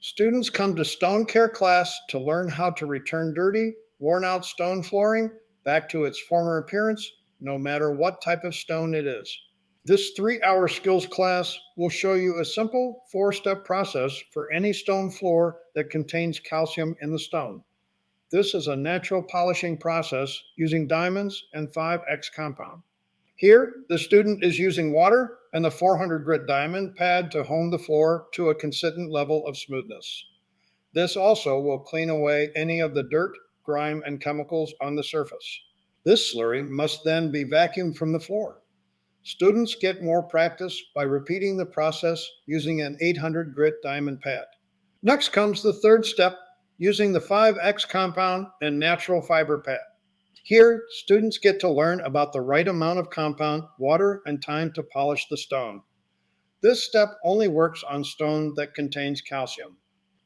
Students come to Stone Care class to learn how to return dirty, worn out stone flooring back to its former appearance, no matter what type of stone it is. This 3 hour skills class will show you a simple 4 step process for any stone floor that contains calcium in the stone. This is a natural polishing process using diamonds and 5X compound. Here, the student is using water and the 400 grit diamond pad to hone the floor to a consistent level of smoothness. This also will clean away any of the dirt, grime, and chemicals on the surface. This slurry must then be vacuumed from the floor. Students get more practice by repeating the process using an 800 grit diamond pad. Next comes the third step, using the 5X compound and natural fiber pad. Here, students get to learn about the right amount of compound, water, and time to polish the stone. This step only works on stone that contains calcium.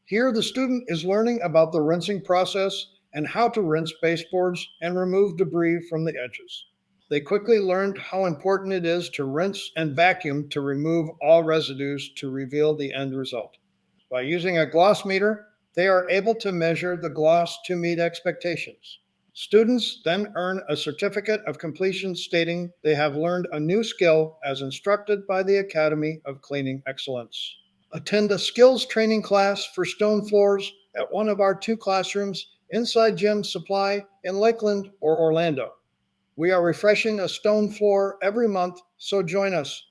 Here, the student is learning about the rinsing process and how to rinse baseboards and remove debris from the edges. They quickly learned how important it is to rinse and vacuum to remove all residues to reveal the end result. By using a gloss meter, they are able to measure the gloss to meet expectations. Students then earn a certificate of completion stating they have learned a new skill as instructed by the Academy of Cleaning Excellence. Attend a skills training class for stone floors at one of our 2 classrooms inside Gym Supply in Lakeland or Orlando. We are refreshing a stone floor every month, so join us.